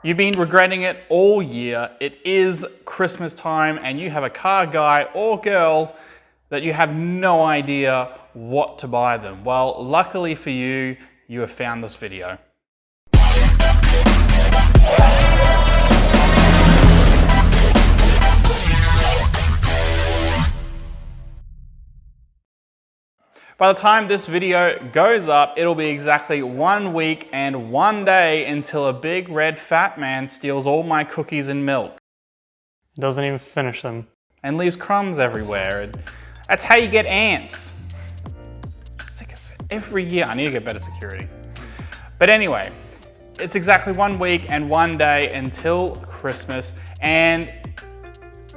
You've been regretting it all year. It is Christmas time and you have a car guy or girl that you have no idea what to buy them. Well, luckily for you, you have found this video. By the time this video goes up, it'll be exactly 1 week and 1 day until a big red fat man steals all my cookies and milk. Doesn't even finish them. And leaves crumbs everywhere. That's how you get ants. Sick of it. Every year, I need to get better security. But anyway, it's exactly 1 week and 1 day until Christmas, and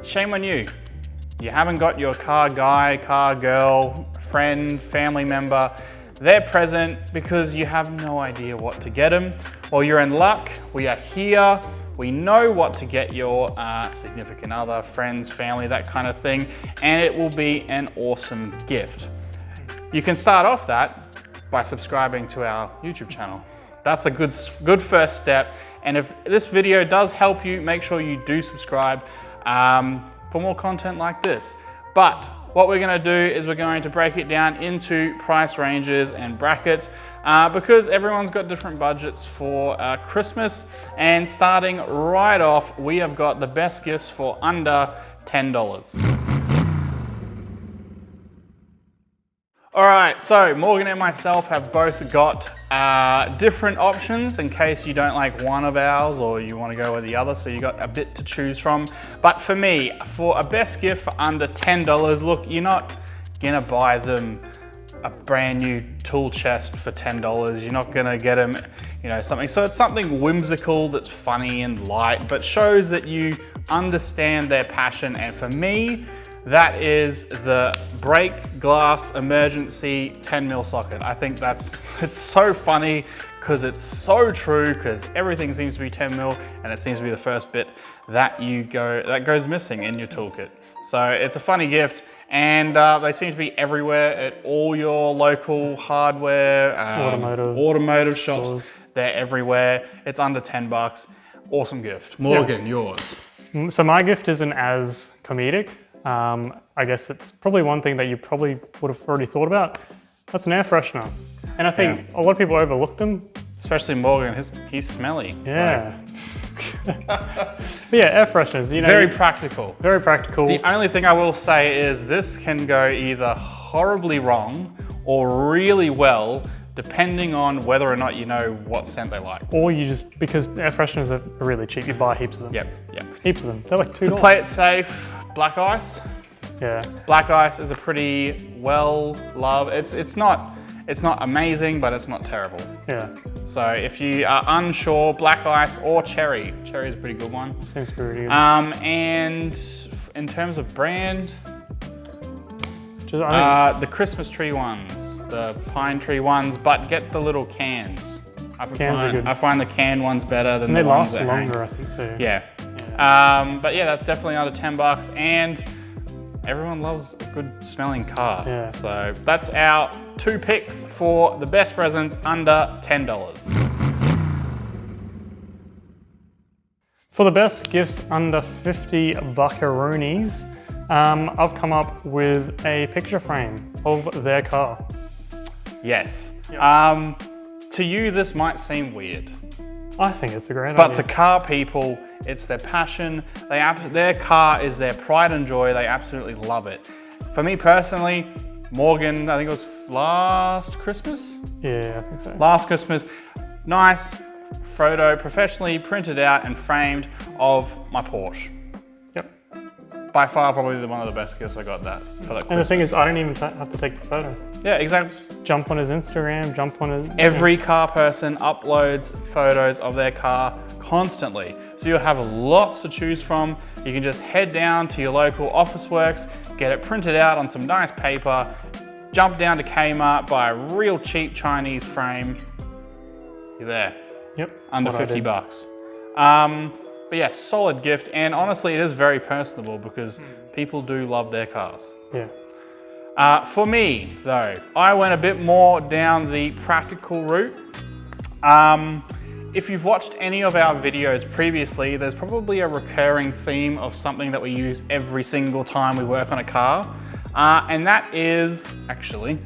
shame on you. You haven't got your car guy, car girl, friend, family member, their present because you have no idea what to get them. Well, you're in luck. We are here. We know what to get your significant other, friends, family, that kind of thing, and it will be an awesome gift. You can start off that by subscribing to our YouTube channel. That's a good first step, and if this video does help you, make sure you do subscribe for more content like this. But what we're going to do is we're going to break it down into price ranges and brackets because everyone's got different budgets for Christmas. And starting right off, we have got the best gifts for under $10. All right, so Morgan and myself have both got different options in case you don't like one of ours or you want to go with the other, so you got a bit to choose from. But for me, for a best gift for under $10, look, you're not gonna buy them a brand new tool chest for $10. You're not gonna get them, you know, something. So it's something whimsical that's funny and light, but shows that you understand their passion. And for me, that is the break glass emergency 10mm socket. I think it's so funny because it's so true, because everything seems to be 10mm and it seems to be the first bit that goes missing in your toolkit. So it's a funny gift, and they seem to be everywhere at all your local hardware, automotive shops. Stores. They're everywhere. It's under $10. Awesome gift. Morgan, yours. So my gift isn't as comedic. I guess it's probably one thing that you probably would have already thought about. That's an air freshener. And I think a lot of people overlook them. Especially Morgan, he's smelly. Yeah. But yeah, air fresheners, you know. Very practical. Very practical. The only thing I will say is this can go either horribly wrong or really well, depending on whether or not you know what scent they like. Or you just, because air fresheners are really cheap, you buy heaps of them. Yep. Heaps of them. They're like $2. To play it safe, black ice. Yeah. Black ice is a pretty well loved. It's not amazing, but it's not terrible. Yeah. So if you are unsure, black ice or cherry. Cherry is a pretty good one. Seems pretty good. And in terms of brand, the Christmas tree ones, the pine tree ones, but get the little cans. I find the canned ones better than the ones that hang. They last longer, I think, too. Yeah. But yeah, that's definitely under $10, and everyone loves a good smelling car. Yeah. So that's our 2 picks for the best presents under $10. For the best gifts under 50 buckaroonies, I've come up with a picture frame of their car. Yes. Yep. To you, this might seem weird. I think it's a great idea. But to car people, it's their passion. Their car is their pride and joy. They absolutely love it. For me personally, Morgan, I think it was last Christmas? Yeah, I think so. Last Christmas, nice photo, professionally printed out and framed of my Porsche. Yep. By far, probably one of the best gifts I got for that Christmas. And the thing is, I don't even have to take the photo. Yeah, exactly. Jump on his Instagram, jump on his... Every car person uploads photos of their car constantly. So you'll have lots to choose from. You can just head down to your local Officeworks, get it printed out on some nice paper, jump down to Kmart, buy a real cheap Chinese frame. You're there. Yep. Under $50. But yeah, solid gift. And honestly, it is very personable because people do love their cars. Yeah. For me, though, I went a bit more down the practical route. if you've watched any of our videos previously, there's probably a recurring theme of something that we use every single time we work on a car. And that is actually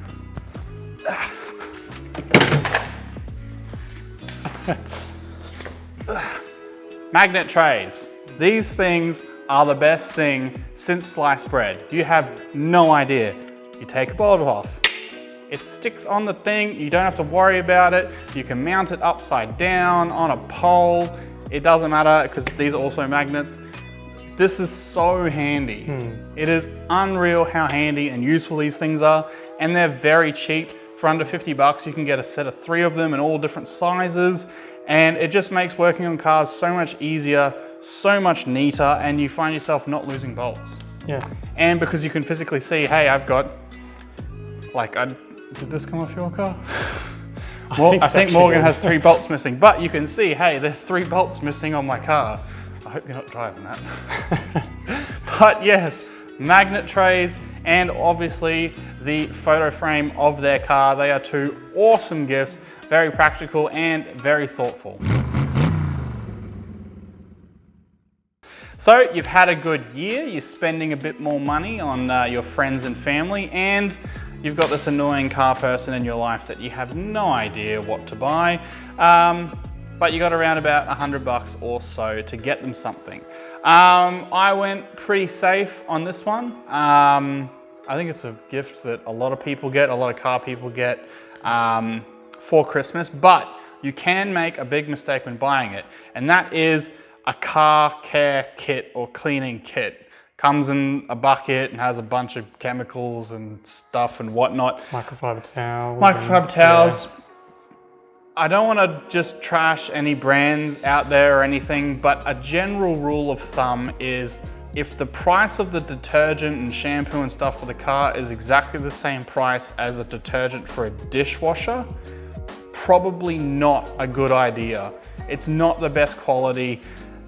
magnet trays. These things are the best thing since sliced bread. You have no idea. You take a bottle off. It sticks on the thing, you don't have to worry about it. You can mount it upside down on a pole. It doesn't matter because these are also magnets. This is so handy. It is unreal how handy and useful these things are. And they're very cheap. For under 50 bucks, you can get a set of 3 of them in all different sizes. And it just makes working on cars so much easier, so much neater, and you find yourself not losing bolts. Yeah. And because you can physically see, hey, I've got, like, did this come off your car? I think Morgan has 3 bolts missing, but you can see, hey, there's 3 bolts missing on my car. I hope you're not driving that. But yes, magnet trays and obviously the photo frame of their car. They are 2 awesome gifts, very practical and very thoughtful. So you've had a good year, you're spending a bit more money on your friends and family, and you've got this annoying car person in your life that you have no idea what to buy, but you got around about 100 bucks or so to get them something. I went pretty safe on this one. I think it's a gift that a lot of people get, a lot of car people get for Christmas, but you can make a big mistake when buying it, and that is a car care kit or cleaning kit. Comes in a bucket and has a bunch of chemicals and stuff and whatnot. Microfiber towels. Microfiber towels. Yeah. I don't want to just trash any brands out there or anything, but a general rule of thumb is if the price of the detergent and shampoo and stuff for the car is exactly the same price as a detergent for a dishwasher, probably not a good idea. It's not the best quality.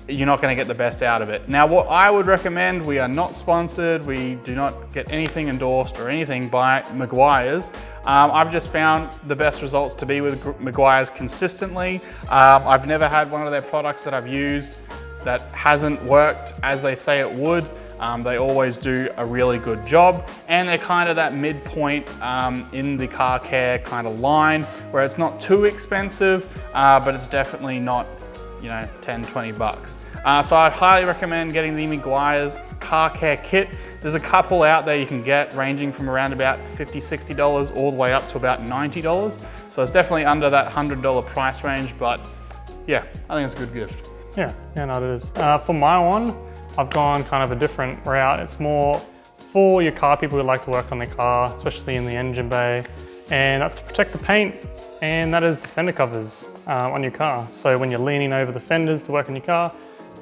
You're not going to get the best out of it. Now, what I would recommend, we are not sponsored, we do not get anything endorsed or anything by Meguiar's. I've just found the best results to be with Meguiar's consistently. I've never had one of their products that I've used that hasn't worked as they say it would. They always do a really good job, and they're kind of that midpoint in the car care kind of line where it's not too expensive, but it's definitely not, 10, 20 bucks. So I'd highly recommend getting the Meguiar's car care kit. There's a couple out there you can get ranging from around about $50, $60 all the way up to about $90. So it's definitely under that $100 price range, but yeah, I think it's a good gift. Yeah, no, it is. For my one, I've gone kind of a different route. It's more for your car people who like to work on their car, especially in the engine bay, and that's to protect the paint, and that is the fender covers on your car. So when you're leaning over the fenders to work on your car,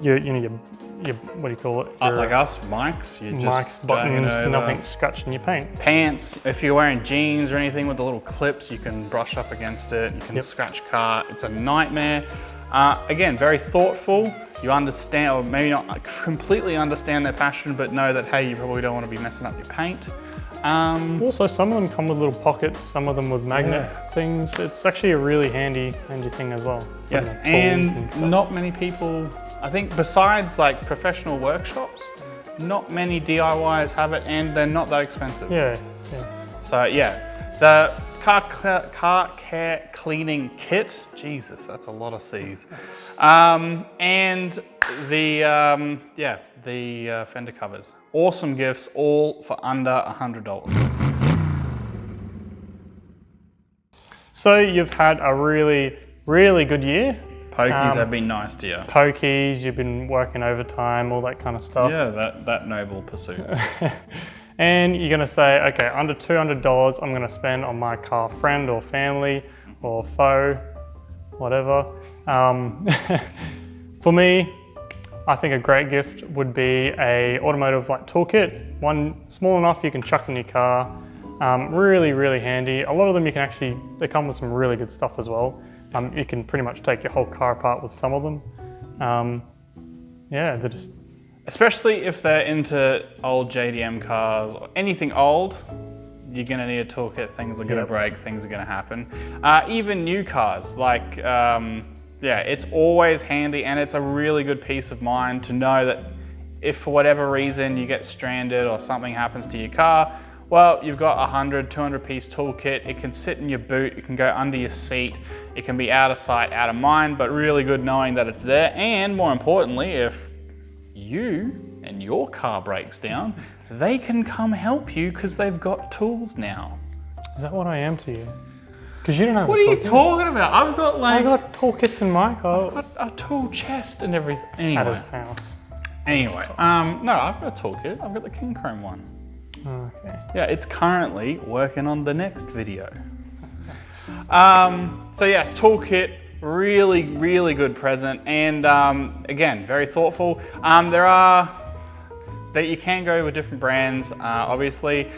your what do you call it? Like us, mics. You're just buttons, nothing scratching your paint. Pants, if you're wearing jeans or anything with the little clips, you can brush up against it, you can scratch car. It's a nightmare. Again, very thoughtful. You understand, or maybe not completely understand their passion, but know that, hey, you probably don't want to be messing up your paint. Also, some of them come with little pockets, some of them with magnet things. It's actually a really handy thing as well. Yes, and not many people, I think besides like professional workshops, not many DIYs have it, and they're not that expensive. Yeah. So yeah, the car care cleaning kit, Jesus, that's a lot of C's. And the fender covers. Awesome gifts, all for under $100. So you've had a really, really good year. Pokies have been nice to you. Pokies, you've been working overtime, all that kind of stuff. Yeah, that noble pursuit. And you're gonna say, okay, under $200 I'm gonna spend on my car friend or family or foe, whatever. For me, I think a great gift would be a automotive toolkit. One small enough you can chuck in your car. Really, really handy. A lot of them they come with some really good stuff as well. You can pretty much take your whole car apart with some of them. They're just... Especially if they're into old JDM cars or anything old, you're gonna need a toolkit. Things are gonna break, things are gonna happen. Even new cars, like Yeah, it's always handy, and it's a really good peace of mind to know that if for whatever reason you get stranded or something happens to your car, well, you've got 100, 200 piece toolkit. It can sit in your boot, it can go under your seat, it can be out of sight, out of mind, but really good knowing that it's there. And more importantly, if you and your car breaks down, they can come help you because they've got tools now. Is that what I am to you? Because you don't have What a are you toolkit. talking about? I've got I got toolkits in my car. I've got a tool chest and everything. At Anyway, his house. no, I've got a toolkit. I've got the King Chrome one. Okay. Yeah, it's currently working on the next video. So yes, toolkit, really, really good present, and again, very thoughtful. You can go with different brands. Obviously,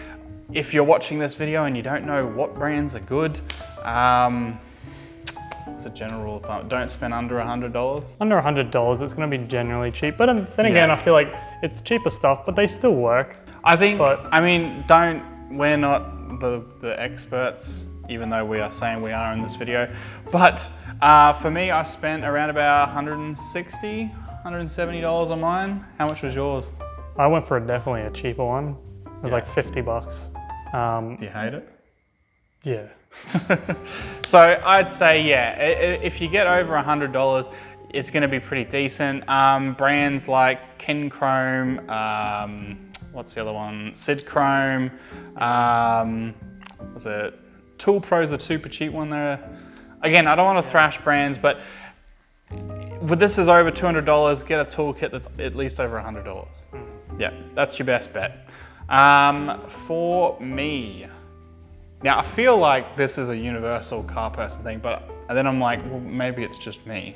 if you're watching this video and you don't know what brands are good, it's a general rule of thumb, don't spend under $100. Under $100, it's going to be generally cheap. But then again, I feel like it's cheaper stuff, but they still work. I think, we're not the experts, even though we are saying we are in this video. But for me, I spent around about $160, $170 on mine. How much was yours? I went for definitely a cheaper one. It was like $50. Do you hate it? Yeah. So I'd say, yeah, if you get over $100, it's going to be pretty decent. Brands like King Chrome, what's the other one? Sid Chrome, was it? Tool Pro's a super cheap one there. Again, I don't want to thrash brands, but this is over $200, get a toolkit that's at least over $100. Yeah, that's your best bet. For me, now I feel like this is a universal car person thing, and then I'm like, well, maybe it's just me.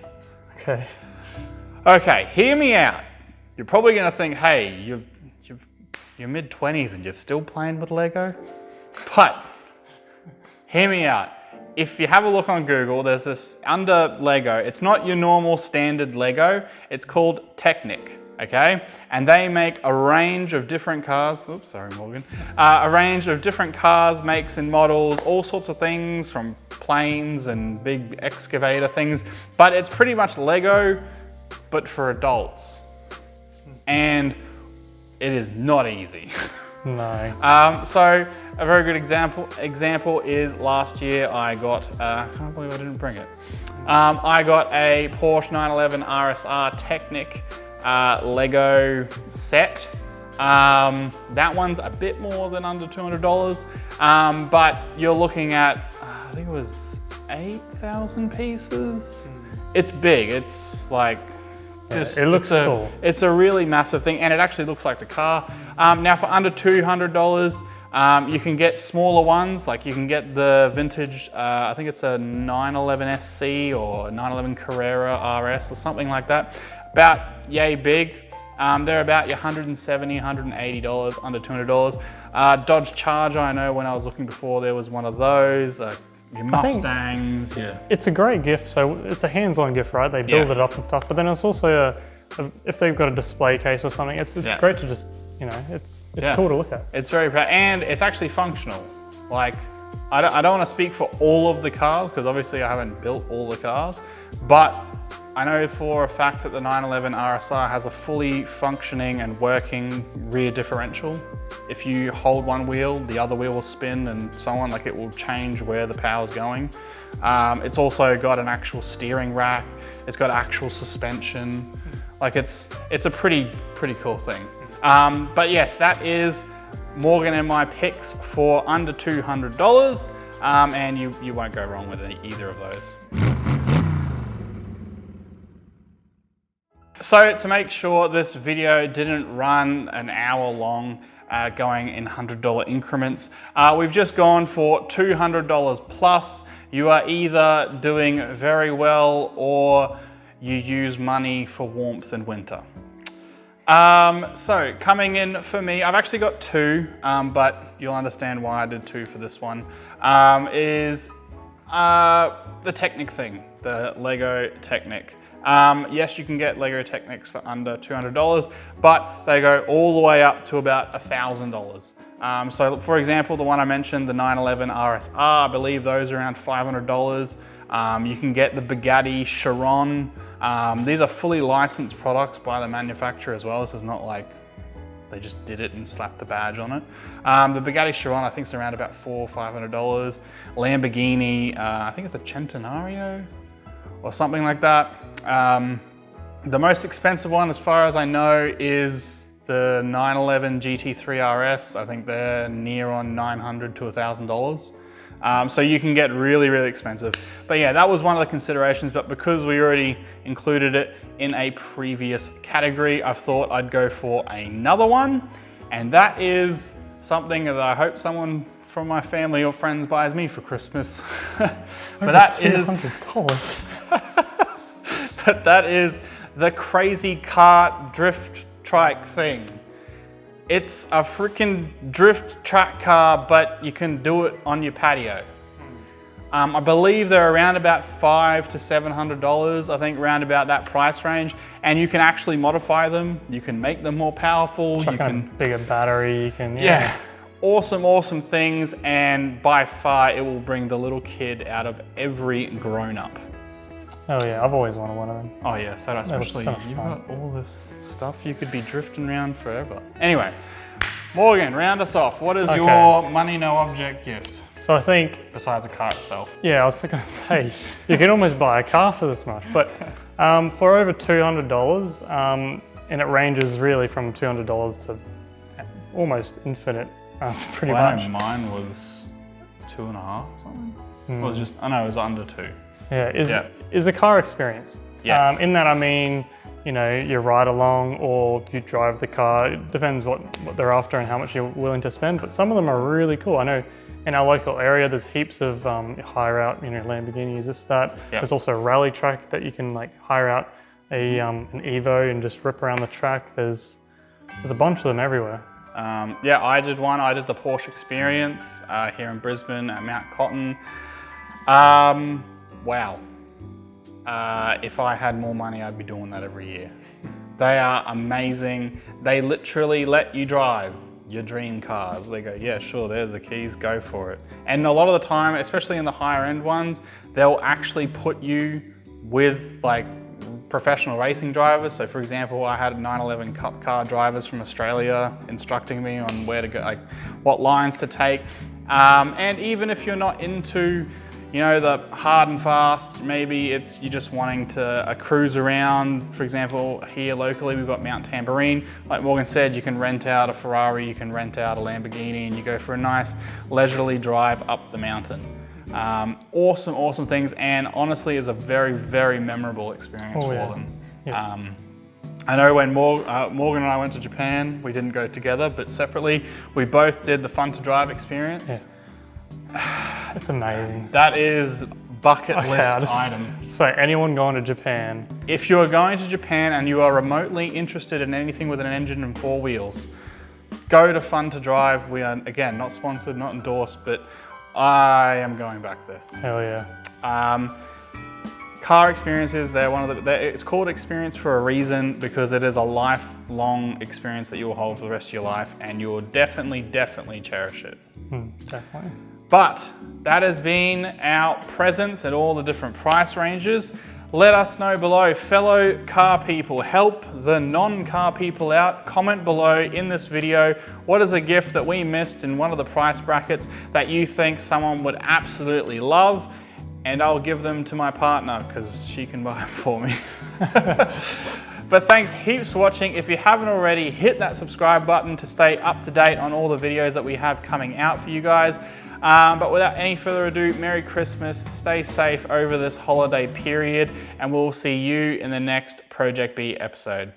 Okay. Okay, hear me out. You're probably gonna think, hey, you're mid-20s and you're still playing with Lego? But, hear me out. If you have a look on Google, there's this under Lego, it's not your normal standard Lego, it's called Technic. Okay, and they make a range of different cars. Oops, sorry, Morgan. A range of different cars, makes and models, all sorts of things, from planes and big excavator things. But it's pretty much Lego, but for adults. And it is not easy. No. So a very good example is last year I got, I can't believe I didn't bring it. I got a Porsche 911 RSR Technic Lego set. That one's a bit more than under $200, but you're looking at, I think it was 8,000 pieces. It's big, it's like, it looks cool. It's a really massive thing, and it actually looks like the car. Now for under $200, you can get smaller ones, like you can get the vintage, I think it's a 911 SC or 911 Carrera RS or something like that. About yay big. They're about your $170, $180, under $200. Dodge Charger, I know when I was looking before, there was one of those. Your Mustangs, yeah. It's a great gift. So it's a hands-on gift, right? They build it up and stuff. But then it's also if they've got a display case or something, it's great to just, it's cool to look at. It's very proud, and it's actually functional. Like, I don't want to speak for all of the cars because obviously I haven't built all the cars, but I know for a fact that the 911 RSR has a fully functioning and working rear differential. If you hold one wheel, the other wheel will spin and so on, like it will change where the power's going. It's also got an actual steering rack. It's got actual suspension. Like it's a pretty cool thing. But yes, that is Morgan and my picks for under $200, and you won't go wrong with either of those. So to make sure this video didn't run an hour long, going in $100 increments, we've just gone for $200 plus. You are either doing very well or you use money for warmth in winter. So coming in for me, I've actually got two, but you'll understand why I did two for this one, is the Technic thing, the Lego Technic. Yes, you can get Lego Technics for under $200, but they go all the way up to about $1,000. So for example, the one I mentioned, the 911 RSR, I believe those are around $500. You can get the Bugatti Chiron. These are fully licensed products by the manufacturer as well. This is not like they just did it and slapped the badge on it. The Bugatti Chiron, I think it's around about $400 or $500. Lamborghini, I think it's a Centenario or something like that. The most expensive one, as far as I know, is the 911 GT3 RS. I think they're near on $900 to $1,000. So you can get really, really expensive. But yeah, that was one of the considerations, but because we already included it in a previous category, I thought I'd go for another one. And that is something that I hope someone from my family or friends buys me for Christmas. But that is $200. but that is the Crazy Kart drift trike thing. It's a freaking drift track car, but you can do it on your patio. I believe they're around about $500 to $700, I think around about that price range. And you can actually modify them. You can make them more powerful. Chuck you can a bigger battery, you can, yeah. Awesome, awesome things. And by far, it will bring the little kid out of every grown-up. Oh yeah, I've always wanted one of them. Oh yeah, so especially you've got all this stuff, you could be drifting around forever. Anyway, Morgan, round us off. What is your money no object gift? So I think, Besides a car itself. yeah, I was going to say, you can almost buy a car for this much, but for over $200, and it ranges really from $200 to almost infinite, pretty Well, much. mine was 2.5 or something. It was just, I know it was under 2. Yeah, is the car experience. Yes. In that I mean, you know, you ride along or you drive the car. It depends what they're after and how much you're willing to spend, but some of them are really cool. I know in our local area there's heaps of hire out, you know, Lamborghinis, this, that. Yep. There's also a rally track that you can like hire out an Evo and just rip around the track. There's a bunch of them everywhere. Yeah, I did one. I did the Porsche Experience here in Brisbane at Mount Cotton. Wow. If I had more money, I'd be doing that every year. They are amazing. They literally let you drive your dream cars. They go, yeah, sure, there's the keys, go for it. And a lot of the time, especially in the higher end ones, they'll actually put you with like professional racing drivers. So for example, I had 911 Cup car drivers from Australia instructing me on where to go, like what lines to take. And even if you're not into, you know, the hard and fast, maybe it's you just wanting to cruise around. For example, here locally, we've got Mount Tambourine. Like Morgan said, you can rent out a Ferrari, you can rent out a Lamborghini, and you go for a nice leisurely drive up the mountain. Awesome, awesome things, and honestly is a very, very memorable experience for them. Yeah. I know when Morgan and I went to Japan, we didn't go together, but separately, we both did the Fun to Drive experience. Yeah. It's amazing. That is bucket list item. So anyone going to Japan, if you're going to Japan and you are remotely interested in anything with an engine and 4 wheels, go to Fun to Drive. We are, again, not sponsored, not endorsed, but I am going back there. hell yeah. Car experiences, it's called experience for a reason, because it is a lifelong experience that you will hold for the rest of your life, and you will definitely, definitely cherish it. Definitely. But that has been our presence at all the different price ranges. Let us know below, fellow car people, help the non-car people out. Comment below in this video, what is a gift that we missed in one of the price brackets that you think someone would absolutely love, and I'll give them to my partner because she can buy them for me. But thanks heaps for watching. If you haven't already, hit that subscribe button to stay up to date on all the videos that we have coming out for you guys. But without any further ado, Merry Christmas, stay safe over this holiday period, and we'll see you in the next Project B episode.